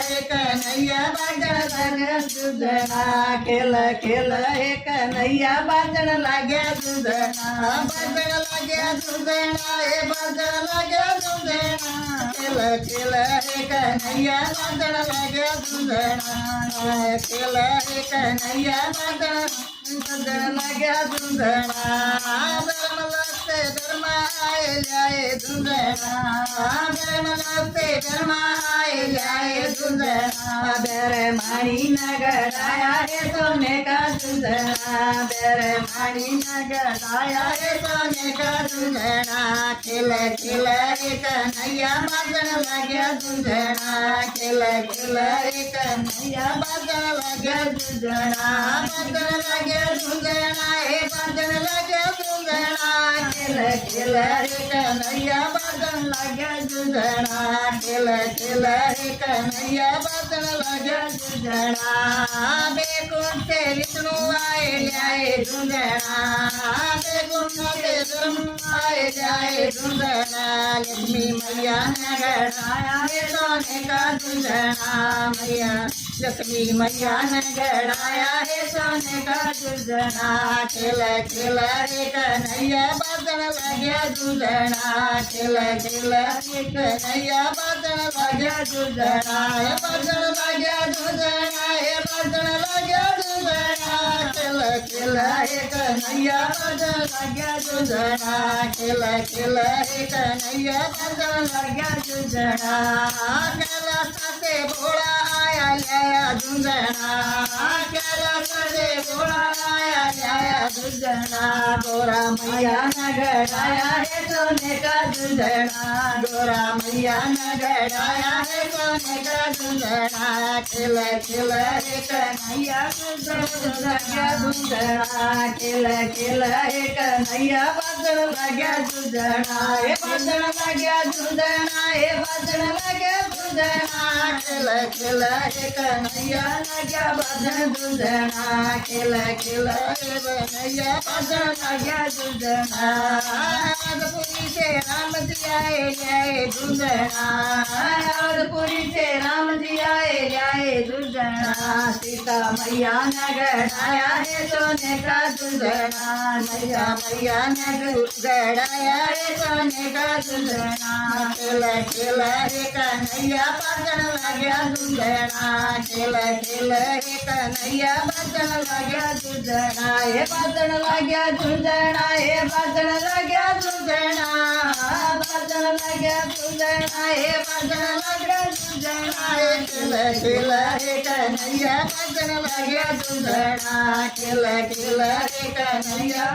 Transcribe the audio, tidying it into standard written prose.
हे कन्हैया बाजण लाग्या दूधना खेल खेल हे कन्हैया बाजण लाग्या दूधना बाजण लाग्या दूधना हे बाजण लाग्या दूधना खेल खेल हे कन्हैया बाजण लाग्या दूधना खेल हे कन्हैया बाजण लाग्या दूधना धर्मलस्ते धर्म आए जाए दूधना धर्मलस्ते धर्म आए जाए दूधना बेरे माणी न गड़ाया है सोने का दूधना बेरे माणी न गड़ाया है सोने का दूधना खेल खेल रे कन्हैया बाजण लाग्या दूधना खेल खेल रे कन्हैया बाजण लाग्या दूधना बाजण लाग्या दूधना हे बाजण लाग्या दूधना खेल खेल रे कन्हैया बाजण लाग्या दूधना खेल खेल रे कन्हैया बाजण लाग्या दूधना बेकुंठ से विष्णु आए जाए दूधना बेकुंठ से ब्रह्म आए जाए दूधना लक्ष्मी मैया ने गड़ाया है सोने का दूधना मैया लक्ष्मी मैया ने गड़ाया है सोने का दूधना खेल खेल रे कन्हैया बाजण लाग्या दूधना खेल खेल रे कन्हैया बाजण लाग्या दूधना हे बाजण लाग्या दूधना हे बाजण लाग्या दूधना खेल खेल रे कन्हैया बाजण लाग्या दूधना खेल खेल रे कन्हैया बाजण लाग्या दूधना कैलाश से भोला आया लाया दूधना कैलाश से भोला आया लाया दूधना गोरा मैया न गड़ाया है सोने का दूधना गोरा मैया न गड़ाया है सोने का दूधना खेल खेल रे कन्हैया बाजण लाग्या दूधना खेल खेल रे कन्हैया बाजण लाग्या दूधना हे बाजण लाग्या दूधना हे बाजण लाग्या दूधना खेल खेल रे कन्हैया लाग्या बाजण दूधना खेल खेल रे कन्हैया बाजण लाग्या दूधना अवधपुरी से राम जी आए जाए दूधना अवधपुरी से राम जी आए जाए दूधना सीता मैया ने गड़ाया है सोने का दूधना मैया मैया ने गड़ाया है सोने का दूधना खेल खेल रे कन्हैया बाजण लाग्या दूधना खेल खेल रे कन्हैया बाजण लाग्या दूधना हे बाजण लाग्या दूधना हे बाजण लाग्या दूधना बाजण लाग्या दूधना हे बाजण लाग्या दूधना खेल खेल रे कन्हैया बाजण लाग्या दूधना खेल खेल रे कन्हैया